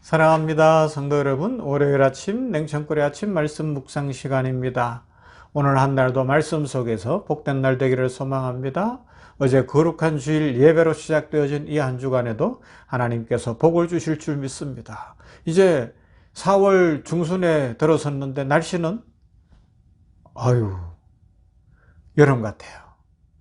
사랑합니다. 성도 여러분, 월요일 아침 냉천골의 아침 말씀 묵상 시간입니다. 오늘 한 날도 말씀 속에서 복된 날 되기를 소망합니다. 어제 거룩한 주일 예배로 시작되어진 이 한 주간에도 하나님께서 복을 주실 줄 믿습니다. 이제 4월 중순에 들어섰는데 날씨는 여름 같아요.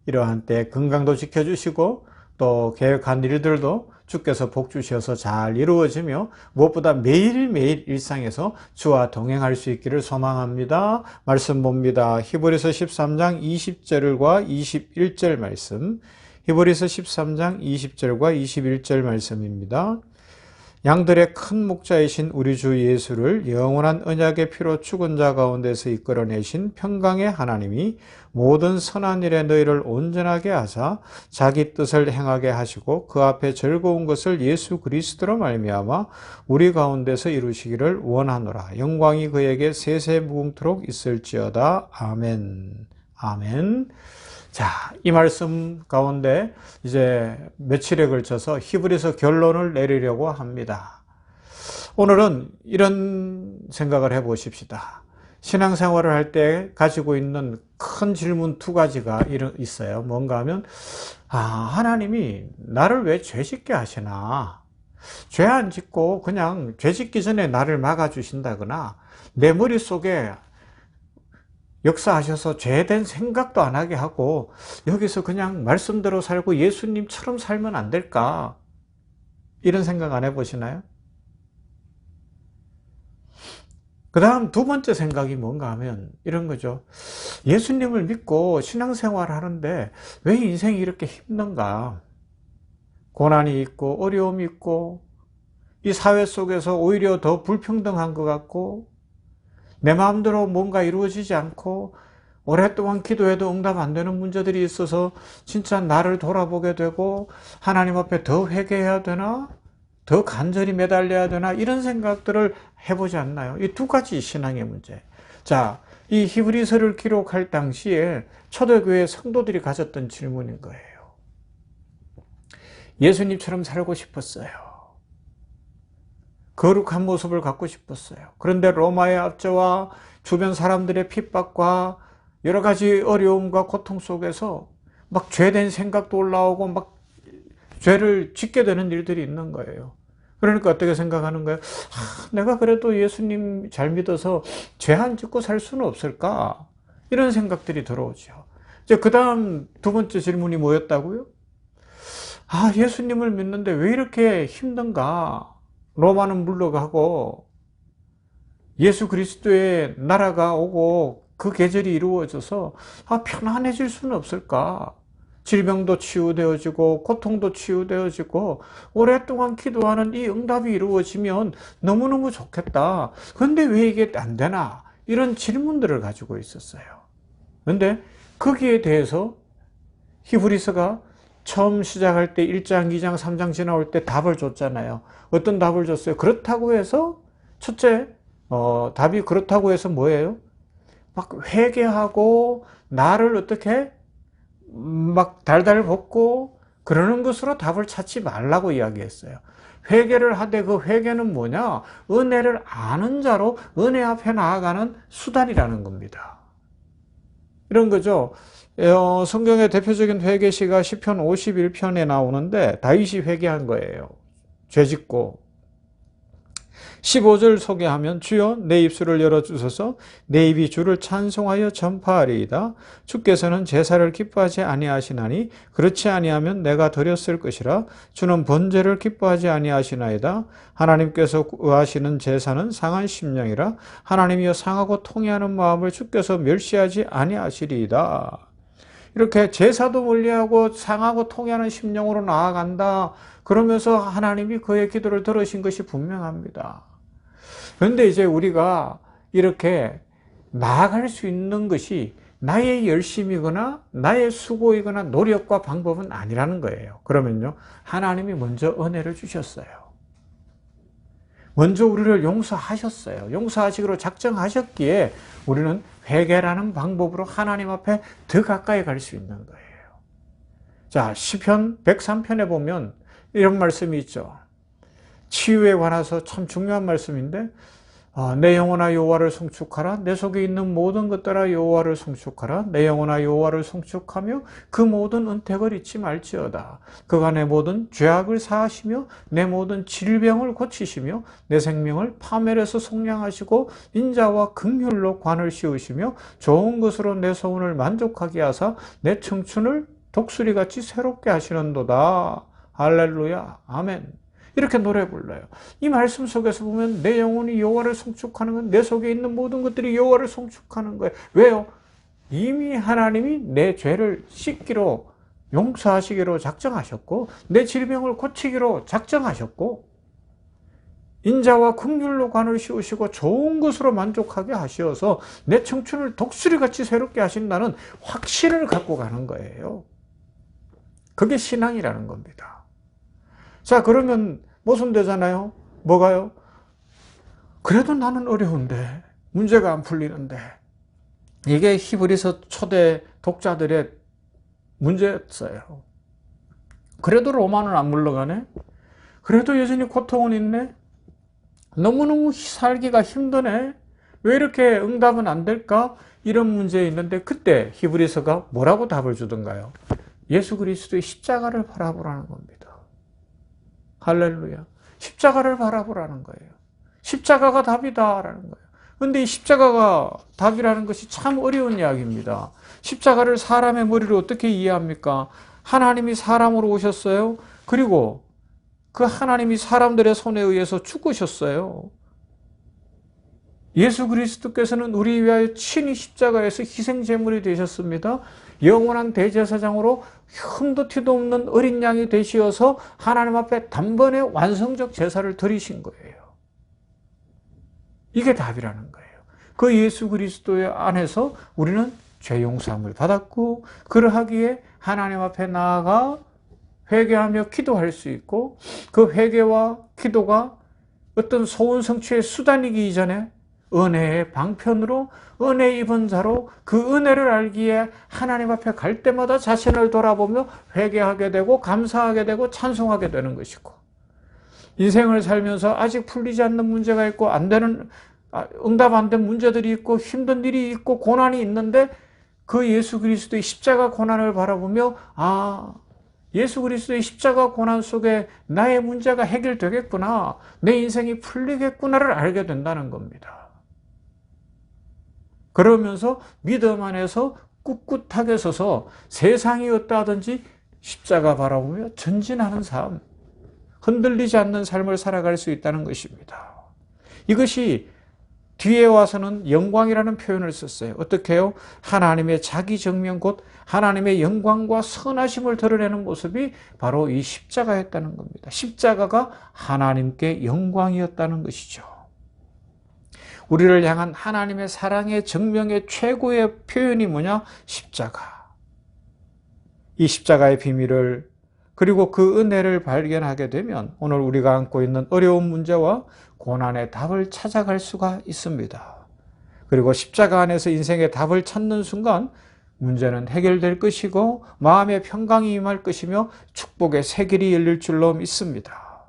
이러한 때 건강도 지켜주시고 또 계획한 일들도 주께서 복 주셔서 잘 이루어지며 무엇보다 매일매일 일상에서 주와 동행할 수 있기를 소망합니다. 말씀 봅니다. 히브리서 13장 20절과 21절 말씀, 히브리서 13장 20절과 21절 말씀입니다. 양들의 큰 목자이신 우리 주 예수를 영원한 언약의 피로 죽은 자 가운데서 이끌어내신 평강의 하나님이 모든 선한 일에 너희를 온전하게 하사 자기 뜻을 행하게 하시고 그 앞에 즐거운 것을 예수 그리스도로 말미암아 우리 가운데서 이루시기를 원하노라. 영광이 그에게 세세무궁토록 있을지어다. 아멘. 아멘. 자, 이 말씀 가운데 이제 며칠에 걸쳐서 히브리서 결론을 내리려고 합니다. 오늘은 이런 생각을 해보십시다. 신앙생활을 할 때 가지고 있는 큰 질문 두 가지가 있어요. 뭔가 하면 하나님이 나를 왜 죄짓게 하시나? 죄 안 짓고 그냥 죄 짓기 전에 나를 막아주신다거나 내 머릿속에 역사하셔서 죄된 생각도 안 하게 하고 여기서 그냥 말씀대로 살고 예수님처럼 살면 안 될까? 이런 생각 안 해보시나요? 그 다음 두 번째 생각이 뭔가 하면 이런 거죠. 예수님을 믿고 신앙생활을 하는데 왜 인생이 이렇게 힘든가? 고난이 있고 어려움이 있고 이 사회 속에서 오히려 더 불평등한 것 같고 내 마음대로 뭔가 이루어지지 않고 오랫동안 기도해도 응답 안 되는 문제들이 있어서 진짜 나를 돌아보게 되고 하나님 앞에 더 회개해야 되나? 더 간절히 매달려야 되나? 이런 생각들을 해보지 않나요? 이 두 가지 신앙의 문제. 자, 이 히브리서를 기록할 당시에 초대교회 성도들이 가졌던 질문인 거예요. 예수님처럼 살고 싶었어요. 거룩한 모습을 갖고 싶었어요. 그런데 로마의 압제와 주변 사람들의 핍박과 여러 가지 어려움과 고통 속에서 막 죄된 생각도 올라오고 막 죄를 짓게 되는 일들이 있는 거예요. 그러니까 어떻게 생각하는 거예요? 내가 그래도 예수님 잘 믿어서 죄 안 짓고 살 수는 없을까? 이런 생각들이 들어오죠. 이제 그 다음 두 번째 질문이 뭐였다고요? 예수님을 믿는데 왜 이렇게 힘든가? 로마는 물러가고 예수 그리스도의 나라가 오고 그 계절이 이루어져서 편안해질 수는 없을까? 질병도 치유되어지고 고통도 치유되어지고 오랫동안 기도하는 이 응답이 이루어지면 너무너무 좋겠다. 그런데 왜 이게 안 되나? 이런 질문들을 가지고 있었어요. 그런데 거기에 대해서 히브리서가 처음 시작할 때 1장, 2장, 3장 지나올 때 답을 줬잖아요. 어떤 답을 줬어요? 그렇다고 해서 첫째, 답이 그렇다고 해서 뭐예요? 막 회개하고 나를 어떻게 막 달달 볶고 그러는 것으로 답을 찾지 말라고 이야기했어요. 회개를 하되 그 회개는 뭐냐? 은혜를 아는 자로 은혜 앞에 나아가는 수단이라는 겁니다. 이런 거죠. 성경의 대표적인 회개시가 시편 51편에 나오는데 다윗이 회개한 거예요. 죄짓고 15절 소개하면 주여 내 입술을 열어주소서 내 입이 주를 찬송하여 전파하리이다. 주께서는 제사를 기뻐하지 아니하시나니 그렇지 아니하면 내가 드렸을 것이라. 주는 번제를 기뻐하지 아니하시나이다. 하나님께서 구하시는 제사는 상한 심령이라. 하나님이여 상하고 통회하는 마음을 주께서 멸시하지 아니하시리이다. 이렇게 제사도 멀리하고 상하고 통회하는 심령으로 나아간다. 그러면서 하나님이 그의 기도를 들으신 것이 분명합니다. 그런데 이제 우리가 이렇게 나아갈 수 있는 것이 나의 열심이거나 나의 수고이거나 노력과 방법은 아니라는 거예요. 그러면요, 하나님이 먼저 은혜를 주셨어요. 먼저 우리를 용서하셨어요. 용서하시기로 작정하셨기에 우리는 회개라는 방법으로 하나님 앞에 더 가까이 갈 수 있는 거예요. 자, 시편 103편에 보면 이런 말씀이 있죠. 치유에 관해서 참 중요한 말씀인데, 내 영혼아 여호와를 송축하라. 내 속에 있는 모든 것들아 여호와를 송축하라. 내 영혼아 여호와를 송축하며 그 모든 은택을 잊지 말지어다. 그가 내 모든 죄악을 사하시며 내 모든 질병을 고치시며 내 생명을 파멸에서 속량하시고 인자와 긍휼로 관을 씌우시며 좋은 것으로 내 소원을 만족하게 하사 내 청춘을 독수리같이 새롭게 하시는도다. 할렐루야. 아멘. 이렇게 노래 불러요. 이 말씀 속에서 보면 내 영혼이 여호와를 송축하는 건 내 속에 있는 모든 것들이 여호와를 송축하는 거예요. 왜요? 이미 하나님이 내 죄를 씻기로 용서하시기로 작정하셨고 내 질병을 고치기로 작정하셨고 인자와 긍휼로 관을 씌우시고 좋은 것으로 만족하게 하시어서 내 청춘을 독수리같이 새롭게 하신다는 확신을 갖고 가는 거예요. 그게 신앙이라는 겁니다. 자, 그러면 모순되잖아요. 뭐가요? 그래도 나는 어려운데, 문제가 안 풀리는데. 이게 히브리서 초대 독자들의 문제였어요. 그래도 로마는 안 물러가네? 그래도 여전히 고통은 있네? 너무너무 살기가 힘드네? 왜 이렇게 응답은 안 될까? 이런 문제 있는데 그때 히브리서가 뭐라고 답을 주던가요? 예수 그리스도의 십자가를 바라보라는 겁니다. 할렐루야. 십자가를 바라보라는 거예요. 십자가가 답이다라는 거예요. 그런데 이 십자가가 답이라는 것이 참 어려운 이야기입니다. 십자가를 사람의 머리로 어떻게 이해합니까? 하나님이 사람으로 오셨어요. 그리고 그 하나님이 사람들의 손에 의해서 죽으셨어요. 예수 그리스도께서는 우리 위하여 친히 십자가에서 희생제물이 되셨습니다. 영원한 대제사장으로 흠도 티도 없는 어린 양이 되시어서 하나님 앞에 단번에 완성적 제사를 드리신 거예요. 이게 답이라는 거예요. 그 예수 그리스도의 안에서 우리는 죄 용서함을 받았고 그러하기에 하나님 앞에 나아가 회개하며 기도할 수 있고 그 회개와 기도가 어떤 소원 성취의 수단이기 이전에 은혜의 방편으로 은혜 입은 자로 그 은혜를 알기에 하나님 앞에 갈 때마다 자신을 돌아보며 회개하게 되고 감사하게 되고 찬송하게 되는 것이고 인생을 살면서 아직 풀리지 않는 문제가 있고 안 되는 응답 안 된 문제들이 있고 힘든 일이 있고 고난이 있는데 그 예수 그리스도의 십자가 고난을 바라보며 예수 그리스도의 십자가 고난 속에 나의 문제가 해결되겠구나 내 인생이 풀리겠구나를 알게 된다는 겁니다. 그러면서 믿음 안에서 꿋꿋하게 서서 세상이 어떠하든지 십자가 바라보며 전진하는 삶, 흔들리지 않는 삶을 살아갈 수 있다는 것입니다. 이것이 뒤에 와서는 영광이라는 표현을 썼어요. 어떻게 해요? 하나님의 자기 정면 곧 하나님의 영광과 선하심을 드러내는 모습이 바로 이 십자가였다는 겁니다. 십자가가 하나님께 영광이었다는 것이죠. 우리를 향한 하나님의 사랑의 정명의 최고의 표현이 뭐냐? 십자가. 이 십자가의 비밀을 그리고 그 은혜를 발견하게 되면 오늘 우리가 안고 있는 어려운 문제와 고난의 답을 찾아갈 수가 있습니다. 그리고 십자가 안에서 인생의 답을 찾는 순간 문제는 해결될 것이고 마음의 평강이 임할 것이며 축복의 새 길이 열릴 줄로 믿습니다.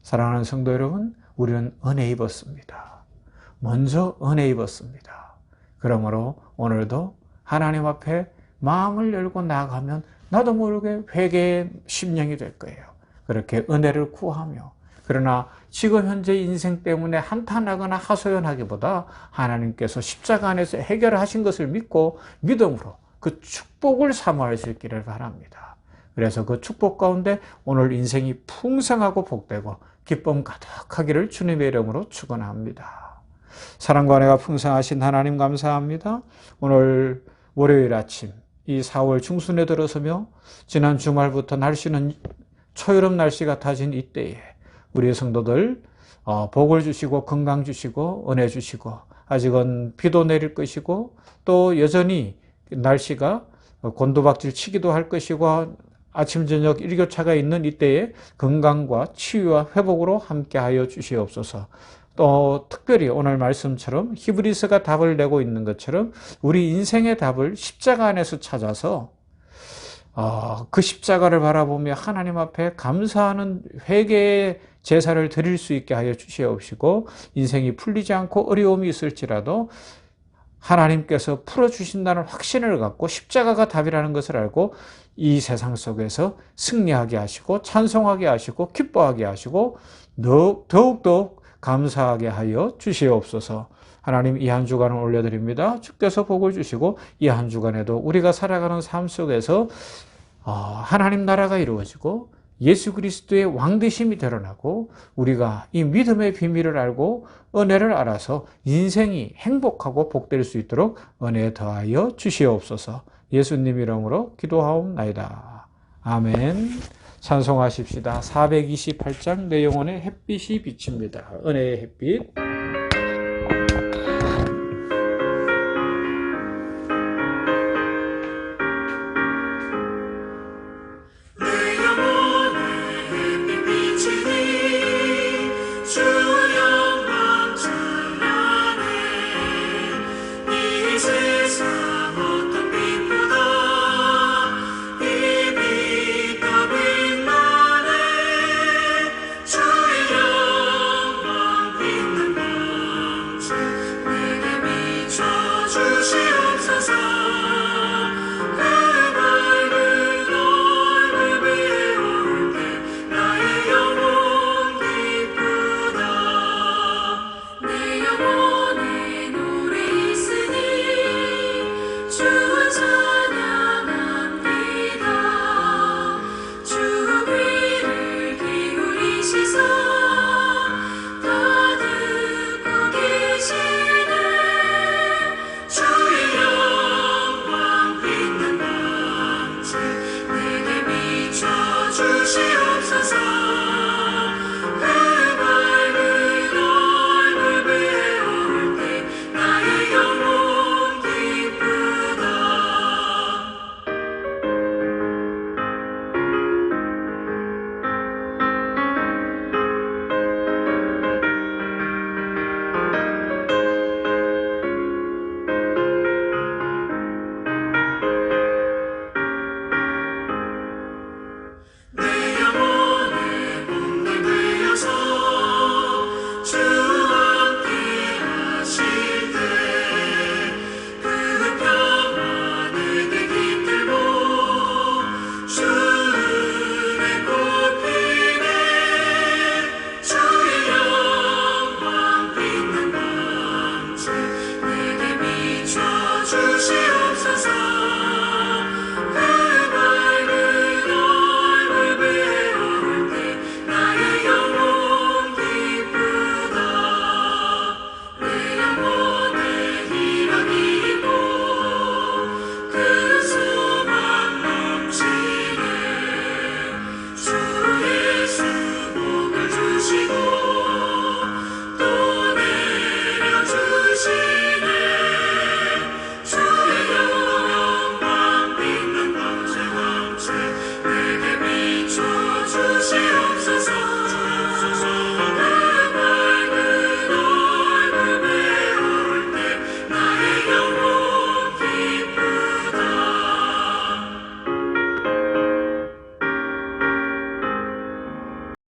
사랑하는 성도 여러분, 우리는 은혜 입었습니다. 먼저 은혜 입었습니다. 그러므로 오늘도 하나님 앞에 마음을 열고 나아가면 나도 모르게 회개의 심령이 될 거예요. 그렇게 은혜를 구하며 그러나 지금 현재 인생 때문에 한탄하거나 하소연하기보다 하나님께서 십자가 안에서 해결하신 것을 믿고 믿음으로 그 축복을 사모할 수 있기를 바랍니다. 그래서 그 축복 가운데 오늘 인생이 풍성하고 복되고 기쁨 가득하기를 주님의 이름으로 축원합니다. 사랑과 은혜가 풍성하신 하나님 감사합니다. 오늘 월요일 아침 이 4월 중순에 들어서며 지난 주말부터 날씨는 초여름 날씨 같아진 이때에 우리 성도들 복을 주시고 건강 주시고 은혜 주시고 아직은 비도 내릴 것이고 또 여전히 날씨가 곤두박질 치기도 할 것이고 아침 저녁 일교차가 있는 이때에 건강과 치유와 회복으로 함께하여 주시옵소서. 또 특별히 오늘 말씀처럼 히브리서가 답을 내고 있는 것처럼 우리 인생의 답을 십자가 안에서 찾아서 그 십자가를 바라보며 하나님 앞에 감사하는 회개의 제사를 드릴 수 있게 하여 주시옵시고 인생이 풀리지 않고 어려움이 있을지라도 하나님께서 풀어주신다는 확신을 갖고 십자가가 답이라는 것을 알고 이 세상 속에서 승리하게 하시고 찬송하게 하시고 기뻐하게 하시고 더욱더욱 감사하게 하여 주시옵소서. 하나님, 이 한 주간을 올려드립니다. 주께서 복을 주시고 이 한 주간에도 우리가 살아가는 삶 속에서 하나님 나라가 이루어지고 예수 그리스도의 왕되심이 드러나고 우리가 이 믿음의 비밀을 알고 은혜를 알아서 인생이 행복하고 복될 수 있도록 은혜에 더하여 주시옵소서. 예수님 이름으로 기도하옵나이다. 아멘. 찬송하십시다. 428장 내 영혼에 햇빛이 비칩니다. 은혜의 햇빛.